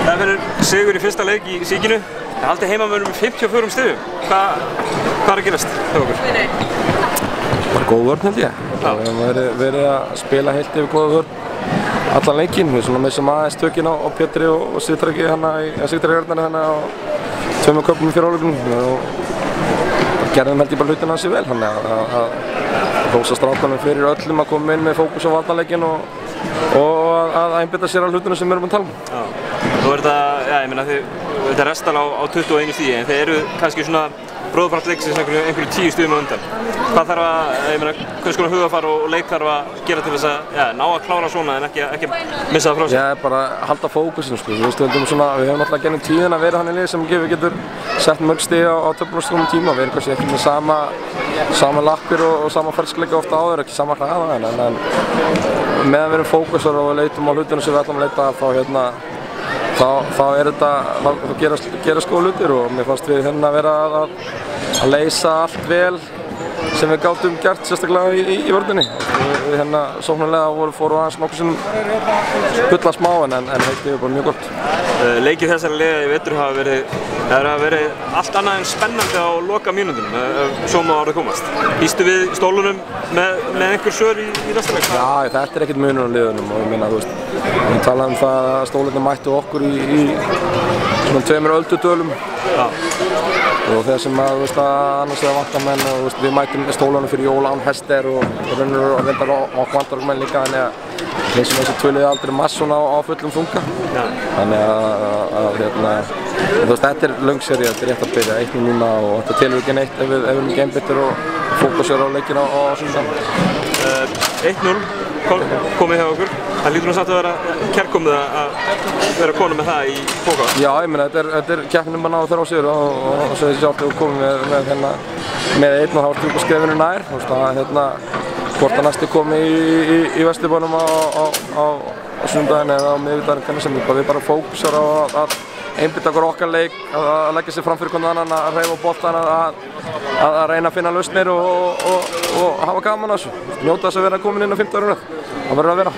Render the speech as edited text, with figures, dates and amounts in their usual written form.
Það verður sigur í fyrsta leik í Síkinu. Það haldið heimamönnum 54 stigum. Hvað er að gerast hjá okkur? Bara góð vörn held ég. Við höfum verið að spila heilt yfir góða vörn allan leikinn. Við missum aðeins tökin á Pétri og Sigtryggi hérna á tveimur köpum fyrir hálfleikunum og gerðum held ég bara hlutina ansi vel. Þannig að hrósa strákunum fyrir öllum að koma inn með fókus á varnarleikinn og að einbeita sér á hlutinu sem við erum að tala um. Nú er þetta, ég meina þetta er restal á 21 stigi en þeir eru kannski svona bróðbart leiksins einhverju 10 stigum á undan. Hvað þarf að, ég meina, hvers konar hugafar og leik þarf að gera til þess að ná að klára svona en ekki missa það frá sér? Bara halda fókusinn sko. Við höfum alltaf gennum tíðina verið hann í lið sem getur sett mörg stig á töflunarstofnum tíma. Við erum kannski ekki með sama lappir og sama ferskleika ofta áður, ekki sama hraða en meðan við erum fókusar og leitum á hlutinu sem við ætlum að leita þá er þetta, þá gerast góða hlutir og mér fannst við hérna vera að leysa allt vel sem við gátum gert sérstaklega í vörninni. Við hérna sóknarlega fórum aðeins nokkuð sem bulla smá en heilt yfir bara mjög gott. Leikir þessari liða í vetur hafa verið allt annað en spennandi á loka mínútunum ef svo má orðið komast. Býstu við stólunum með einhver svör í næsta leik? Já, þetta er ekkert munur á liðunum og ég meina, við talaðum um það að stólunum mættu okkur í svona 2 öldudölum. Og þegar sem annars er vantamenn og við mætum stólunum fyrir Jól án Hester og reyndar á vantarmenn líka þannig að þeir sem tvölið aldrei massuna á fullum þunga. Þannig að þetta er löng sería, þetta er rétt að byrja 1-0 núna og þetta telur ekki neitt ef við erum ekki einbeittir og fókusera á leikina á sunnudag. 1-0 komið hjá okkur. Það lítur nú samt að vera kærkomið að vera konu með það í póka. Já, ég meina, þetta er keppnin að ná þeirra á sigur og svo þessi sjálf hefur komið með einn og þá er tjúpa skrefinu nær. Hvort að næstu komi í Vesturbænum á sunnudaginn eða á miðvikudaginn sem við bara fókusar á að einbytta okkur okkar leik, að leggja sig fram fyrir hvernig annan, að hreyfa boltan, að reyna að finna lausnir og hafa gaman að þessu. Njóta þess að vera komin inn á 5. árið. Það verður að vera.